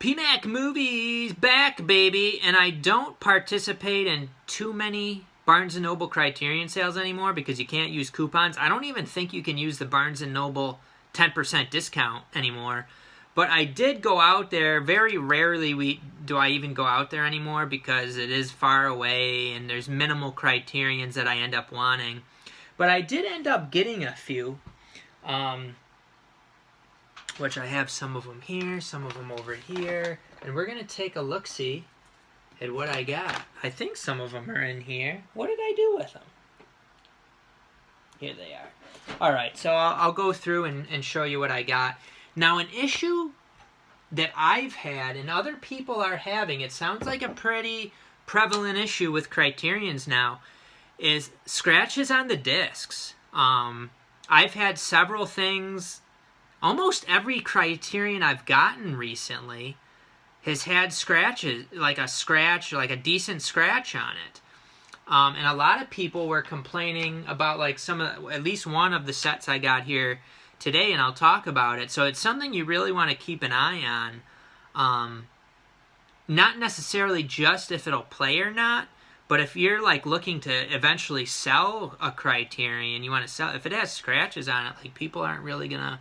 PMAC Movies back, baby, and I don't participate in too many Barnes & Noble Criterion sales anymore because you can't use coupons. I don't even think you can use the Barnes & Noble 10% discount anymore. But I did go out there. Very rarely do I even go out there anymore because it is far away and there's minimal Criterions that I end up wanting. But I did end up getting a few. Which I have some of them here, some of them over here. And we're going to take a look-see at what I got. I think some of them are in here. What did I do with them? Here they are. Alright, so I'll go through and show you what I got. Now, an issue that I've had and other people are having, it sounds like a pretty prevalent issue with Criterions now, is scratches on the discs. I've had several things. Almost every Criterion I've gotten recently has had scratches, like a decent scratch on it. And a lot of people were complaining about like at least one of the sets I got here today, and I'll talk about it. So it's something you really want to keep an eye on. Not necessarily just if it'll play or not, but if you're like looking to eventually sell a Criterion, you want to sell, if it has scratches on it, like people aren't really gonna,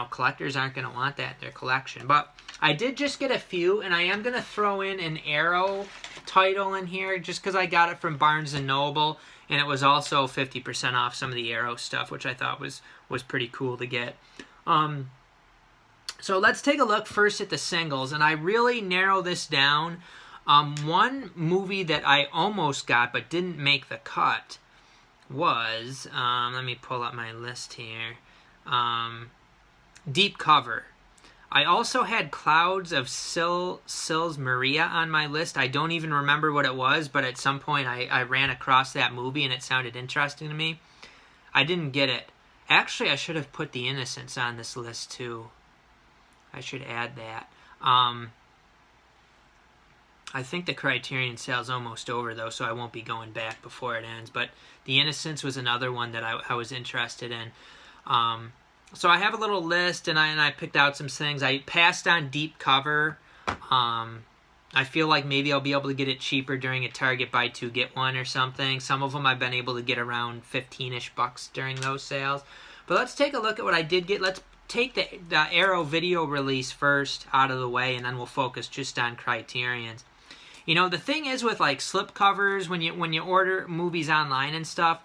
collectors aren't going to want that in their collection. But I did just get a few, and I am going to throw in an Arrow title in here just because I got it from Barnes & Noble, and it was also 50% off some of the Arrow stuff, which I thought was pretty cool to get. So let's take a look first at the singles, and I really narrow this down. One movie that I almost got but didn't make the cut was, let me pull up my list here. Deep Cover. I also had Clouds of Sils Maria on my list. I don't even remember what it was, but at some point I ran across that movie and it sounded interesting to me. I didn't get it. Actually, I should have put The Innocents on this list too. I should add that. I think the Criterion sale's almost over though, so I won't be going back before it ends. But The Innocents was another one that I was interested in. So I have a little list, and I picked out some things. I passed on Deep Cover. I feel like maybe I'll be able to get it cheaper during a Target buy two get one or something. Some of them I've been able to get around 15-ish bucks during those sales. But let's take a look at what I did get. Let's take the Arrow video release first out of the way, and then we'll focus just on Criterions. You know, the thing is with like slipcovers, when you order movies online and stuff,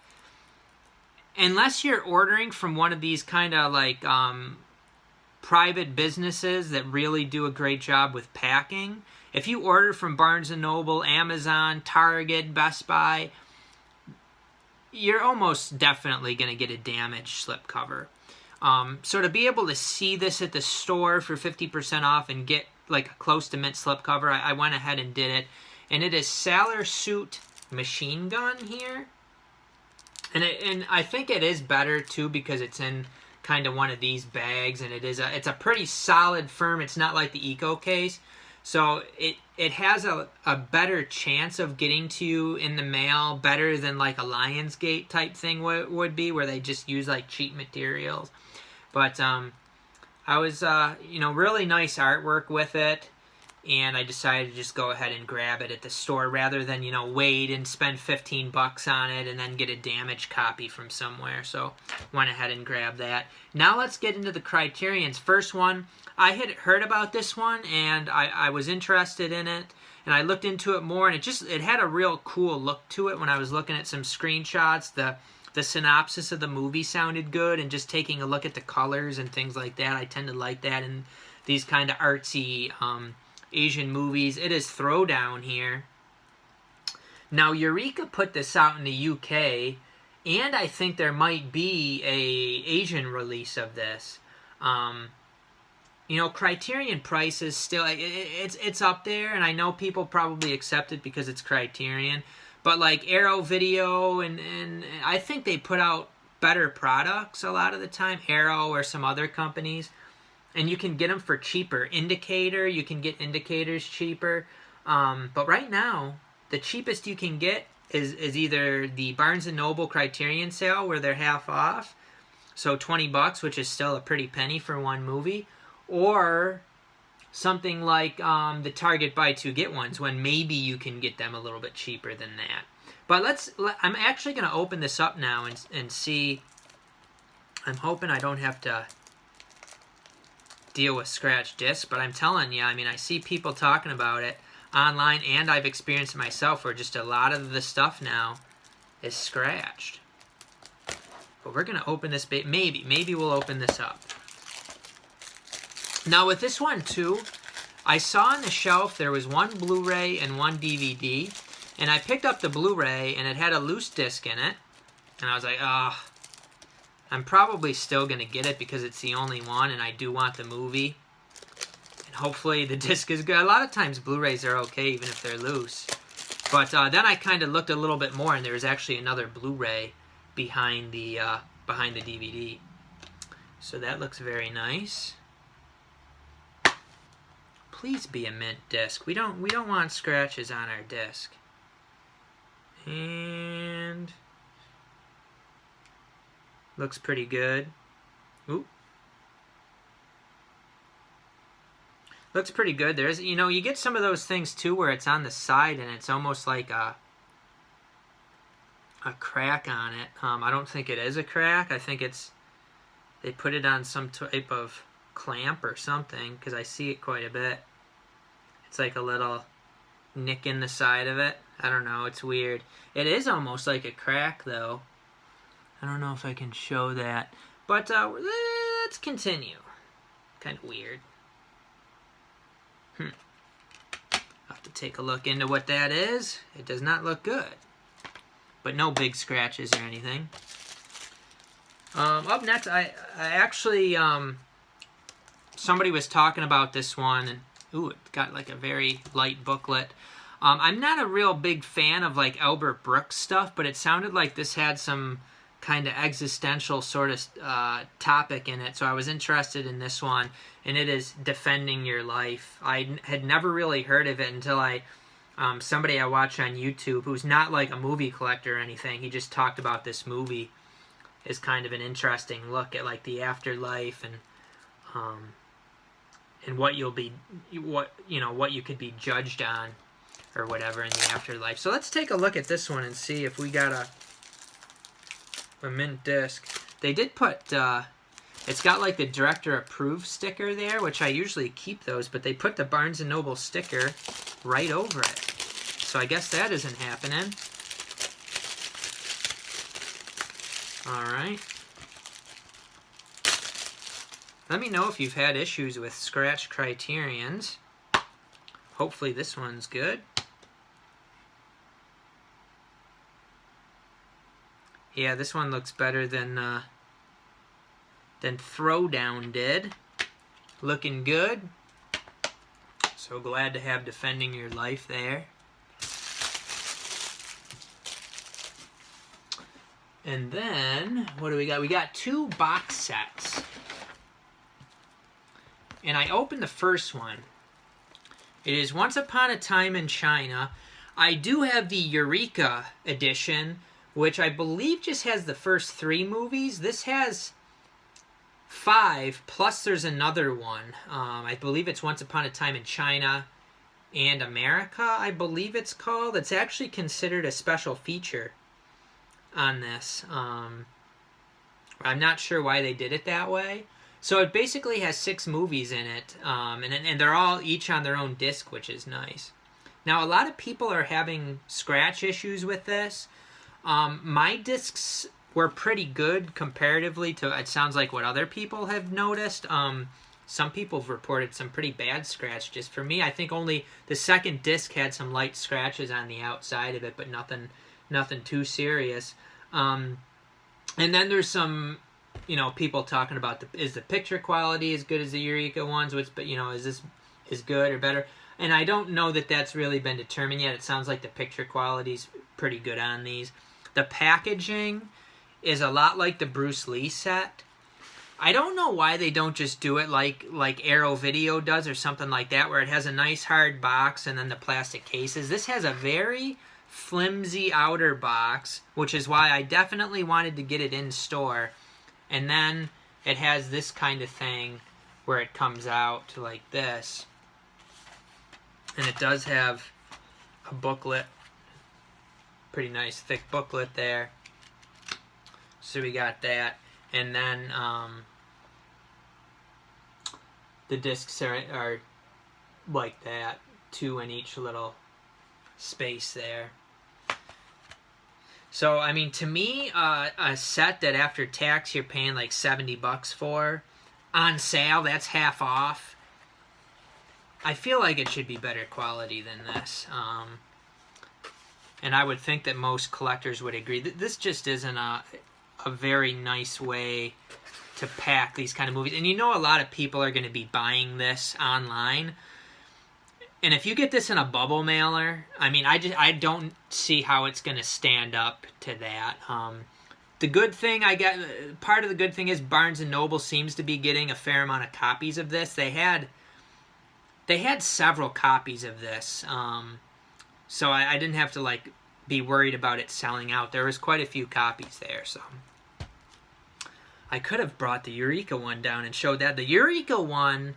unless you're ordering from one of these kind of like private businesses that really do a great job with packing, if you order from Barnes & Noble, Amazon, Target, Best Buy, you're almost definitely going to get a damaged slipcover. So to be able to see this at the store for 50% off and get like a close to mint slipcover, I went ahead and did it. And it is Sailor Suit Machine Gun here. And I think it is better too because it's in kind of one of these bags, and it's a pretty solid, firm. It's not like the Eco case, so it has a better chance of getting to you in the mail, better than like a Lionsgate type thing would be, where they just use like cheap materials. But I was really nice artwork with it. And I decided to just go ahead and grab it at the store rather than, wait and spend 15 bucks on it and then get a damaged copy from somewhere. So went ahead and grabbed that. Now let's get into the Criterions. First one, I had heard about this one and I was interested in it. And I looked into it more, and it had a real cool look to it when I was looking at some screenshots. The synopsis of the movie sounded good, and just taking a look at the colors and things like that, I tend to like that in these kind of artsy Asian movies. It is Throwdown here. Now, Eureka put this out in the UK, and I think there might be a Asian release of this. Criterion price is still, it's up there, and I know people probably accept it because it's Criterion, but like Arrow Video, and I think they put out better products a lot of the time, Arrow or some other companies. And you can get them for cheaper. Indicator, you can get Indicators cheaper. But right now, the cheapest you can get is either the Barnes & Noble Criterion sale, where they're half off, so 20 bucks, which is still a pretty penny for one movie, or something like the Target buy two get ones, when maybe you can get them a little bit cheaper than that. But I'm actually going to open this up now and see. I'm hoping I don't have to deal with scratch discs, but I'm telling you, I mean, I see people talking about it online, and I've experienced it myself, where just a lot of the stuff now is scratched. But we're going to open this, maybe we'll open this up. Now with this one too, I saw on the shelf there was one Blu-ray and one DVD, and I picked up the Blu-ray and it had a loose disc in it, and I was like, I'm probably still going to get it because it's the only one, and I do want the movie. And hopefully the disc is good. A lot of times Blu-rays are okay even if they're loose. But then I kind of looked a little bit more, and there was actually another Blu-ray behind the DVD. So that looks very nice. Please be a mint disc. We don't want scratches on our disc. And looks pretty good. Ooh. Looks pretty good. There's, you get some of those things too where it's on the side and it's almost like a crack on it. I don't think it is a crack. I think they put it on some type of clamp or something, because I see it quite a bit. It's like a little nick in the side of it. I don't know. It's weird. It is almost like a crack though. I don't know if I can show that. But let's continue. Kind of weird. I'll have to take a look into what that is. It does not look good. But no big scratches or anything. Up next, I actually, somebody was talking about this one, and ooh, it got like a very light booklet. I'm not a real big fan of like Albert Brooks stuff, but it sounded like this had some kind of existential sort of topic in it, so I was interested in this one, and it is Defending Your Life. I had never really heard of it until somebody I watch on YouTube who's not like a movie collector or anything, he just talked about this movie as kind of an interesting look at like the afterlife and what you could be judged on or whatever in the afterlife. So let's take a look at this one and see if we got a mint disc. They did put it's got like the director approved sticker there, which I usually keep those, but they put the Barnes & Noble sticker right over it. So I guess that isn't happening. Alright. Let me know if you've had issues with scratch Criterions. Hopefully this one's good. Yeah, this one looks better than Throwdown did. Looking good. So glad to have Defending Your Life there. And then, what do we got? We got 2 box sets. And I opened the first one. It is Once Upon a Time in China. I do have the Eureka edition, which I believe just has the first 3 movies. This has 5, plus there's another one. I believe it's Once Upon a Time in China and America, I believe it's called. It's actually considered a special feature on this. I'm not sure why they did it that way. So it basically has 6 movies in it, and they're all each on their own disc, which is nice. Now, a lot of people are having scratch issues with this. My discs were pretty good comparatively to, it sounds like, what other people have noticed. Some people have reported some pretty bad scratch. Just for me, I think only the second disc had some light scratches on the outside of it, but nothing too serious. And then there's some, people talking about is the picture quality as good as the Eureka ones? Is this is good or better? And I don't know that that's really been determined yet. It sounds like the picture quality's pretty good on these. The packaging is a lot like the Bruce Lee set. I don't know why they don't just do it like Arrow Video does or something like that, where it has a nice hard box and then the plastic cases. This has a very flimsy outer box, which is why I definitely wanted to get it in store. And then it has this kind of thing where it comes out like this. And it does have a booklet. Pretty nice thick booklet there. So we got that. And then the discs are like that. 2 in each little space there. So, I mean, to me, a set that after tax you're paying like $70 for, on sale, that's half off. I feel like it should be better quality than this. And I would think that most collectors would agree. This just isn't a very nice way to pack these kind of movies. And you know a lot of people are going to be buying this online. And if you get this in a bubble mailer, I mean, I don't see how it's going to stand up to that. The good thing part of the good thing is Barnes & Noble seems to be getting a fair amount of copies of this. They had several copies of this, so I didn't have to like be worried about it selling out. There was quite a few copies there, so I could have brought the Eureka one down and showed that. The Eureka one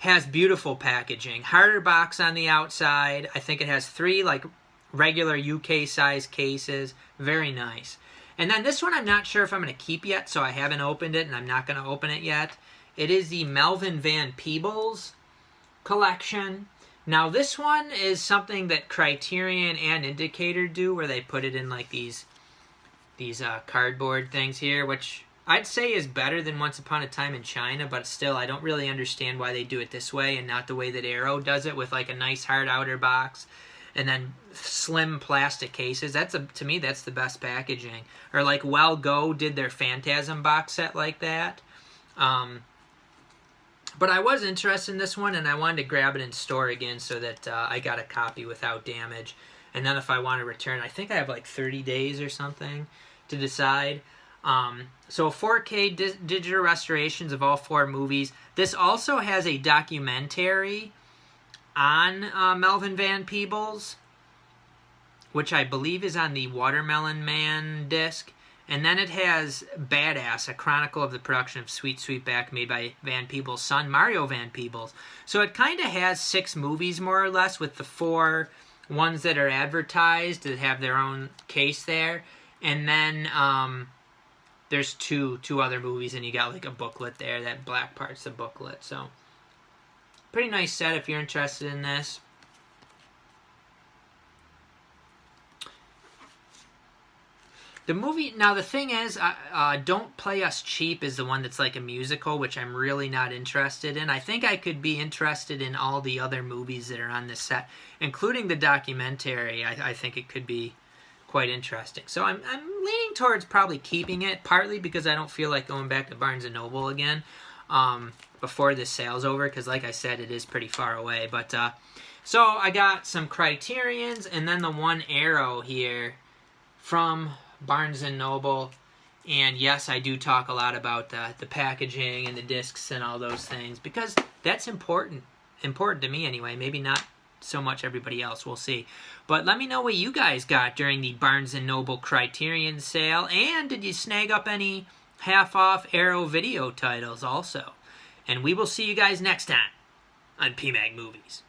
has beautiful packaging. Harder box on the outside. I think it has 3 like regular UK size cases. Very nice. And then this one I'm not sure if I'm going to keep yet, so I haven't opened it, and I'm not going to open it yet. It is the Melvin Van Peebles collection. Now this one is something that Criterion and Indicator do, where they put it in like these cardboard things here, which I'd say is better than Once Upon a Time in China, but still, I don't really understand why they do it this way and not the way that Arrow does it with like a nice hard outer box and then slim plastic cases. To me, that's the best packaging. Or like Well Go did their Phantasm box set like that. But I was interested in this one, and I wanted to grab it in store again so that I got a copy without damage. And then if I want to return, I think I have like 30 days or something to decide. So 4K digital restorations of all 4 movies. This also has a documentary on Melvin Van Peebles, which I believe is on the Watermelon Man disc. And then it has Badass, a chronicle of the production of Sweet Sweetback made by Van Peebles' son, Mario Van Peebles. So it kind of has 6 movies, more or less, with the 4 ones that are advertised that have their own case there. And then there's two other movies, and you got like a booklet there. That black part's the booklet. So pretty nice set if you're interested in this. The movie, now the thing is, Don't Play Us Cheap is the one that's like a musical, which I'm really not interested in. I think I could be interested in all the other movies that are on this set, including the documentary. I think it could be quite interesting. So I'm leaning towards probably keeping it, partly because I don't feel like going back to Barnes & Noble again before this sale's over, because like I said, it is pretty far away. But so I got some Criterions, and then the one Arrow here from Barnes & Noble. And yes, I do talk a lot about the packaging and the discs and all those things, because that's important to me anyway. Maybe not so much everybody else, we'll see. But let me know what you guys got during the Barnes & Noble Criterion sale, and did you snag up any half-off Arrow video titles also? And we will see you guys next time on PMag Movies.